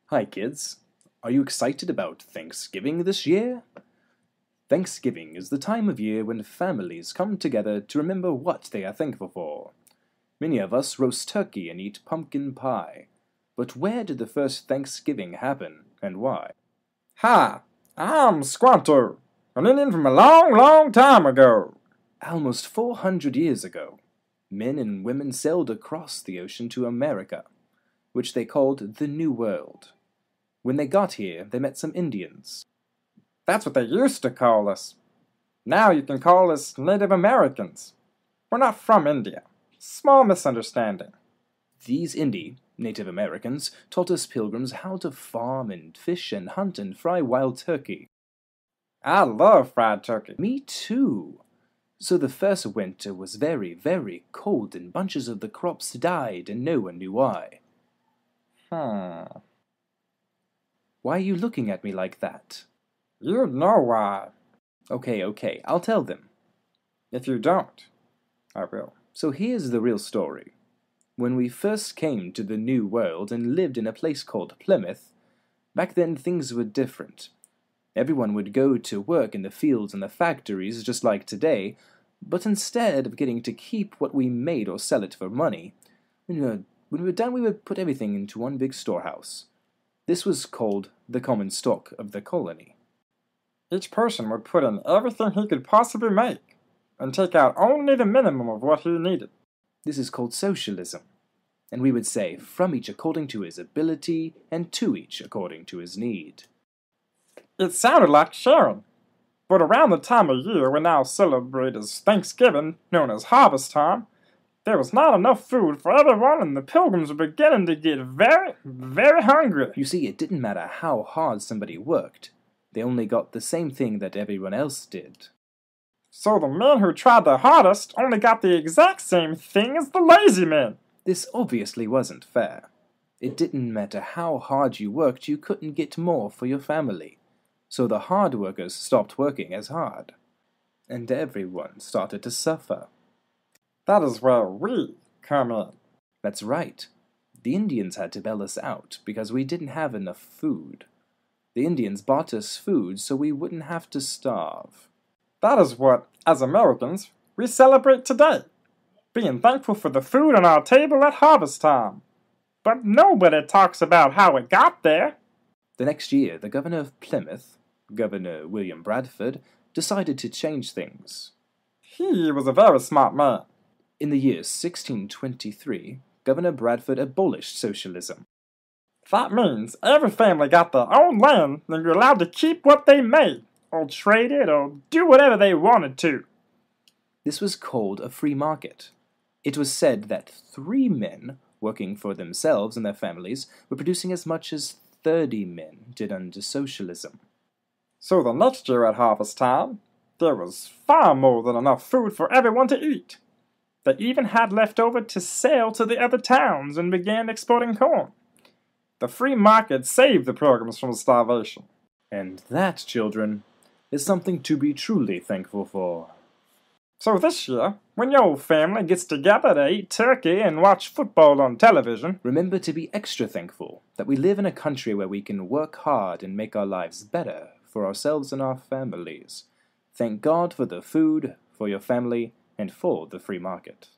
Hi kids, are you excited about Thanksgiving this year? Thanksgiving is the time of year when families come together to remember what they are thankful for. Many of us roast turkey and eat pumpkin pie. But where did the first Thanksgiving happen, and why? Hi, I'm Squanto, an Indian from a long, long time ago. Almost 400 years ago, men and women sailed across the ocean to America, which they called the New World. When they got here, they met some Indians. That's what they used to call us. Now you can call us Native Americans. We're not from India. Small misunderstanding. These Native Americans, taught us pilgrims how to farm and fish and hunt and fry wild turkey. I love fried turkey. Me too. So the first winter was very, very cold and bunches of the crops died and no one knew why. Why are you looking at me like that? You know why. Okay, I'll tell them. If you don't, I will. So here's the real story. When we first came to the New World and lived in a place called Plymouth, back then things were different. Everyone would go to work in the fields and the factories just like today, but instead of getting to keep what we made or sell it for money, when we were done we would put everything into one big storehouse. This was called the common stock of the colony. Each person would put in everything he could possibly make, and take out only the minimum of what he needed. This is called socialism. And we would say, from each according to his ability, and to each according to his need. It sounded like sharing. But around the time of year we now celebrate as Thanksgiving, known as harvest time, there was not enough food for everyone and the pilgrims were beginning to get very, very hungry. You see, it didn't matter how hard somebody worked. They only got the same thing that everyone else did. So the men who tried their hardest only got the exact same thing as the lazy men. This obviously wasn't fair. It didn't matter how hard you worked, you couldn't get more for your family. So the hard workers stopped working as hard. And everyone started to suffer. That is where we come in. That's right. The Indians had to bail us out because we didn't have enough food. The Indians bought us food so we wouldn't have to starve. That is what, as Americans, we celebrate today, being thankful for the food on our table at harvest time. But nobody talks about how it got there. The next year, the governor of Plymouth, Governor William Bradford, decided to change things. He was a very smart man. In the year 1623, Governor Bradford abolished socialism. That means every family got their own land and were allowed to keep what they made, or trade it, or do whatever they wanted to. This was called a free market. It was said that 3 men, working for themselves and their families, were producing as much as 30 men did under socialism. So the next year at harvest time, there was far more than enough food for everyone to eat. They even had left over to sell to the other towns and began exporting corn. The free market saved the pilgrims from starvation. And that, children, is something to be truly thankful for. So this year, when your family gets together to eat turkey and watch football on television, remember to be extra thankful that we live in a country where we can work hard and make our lives better for ourselves and our families. Thank God for the food, for your family, and for the free market.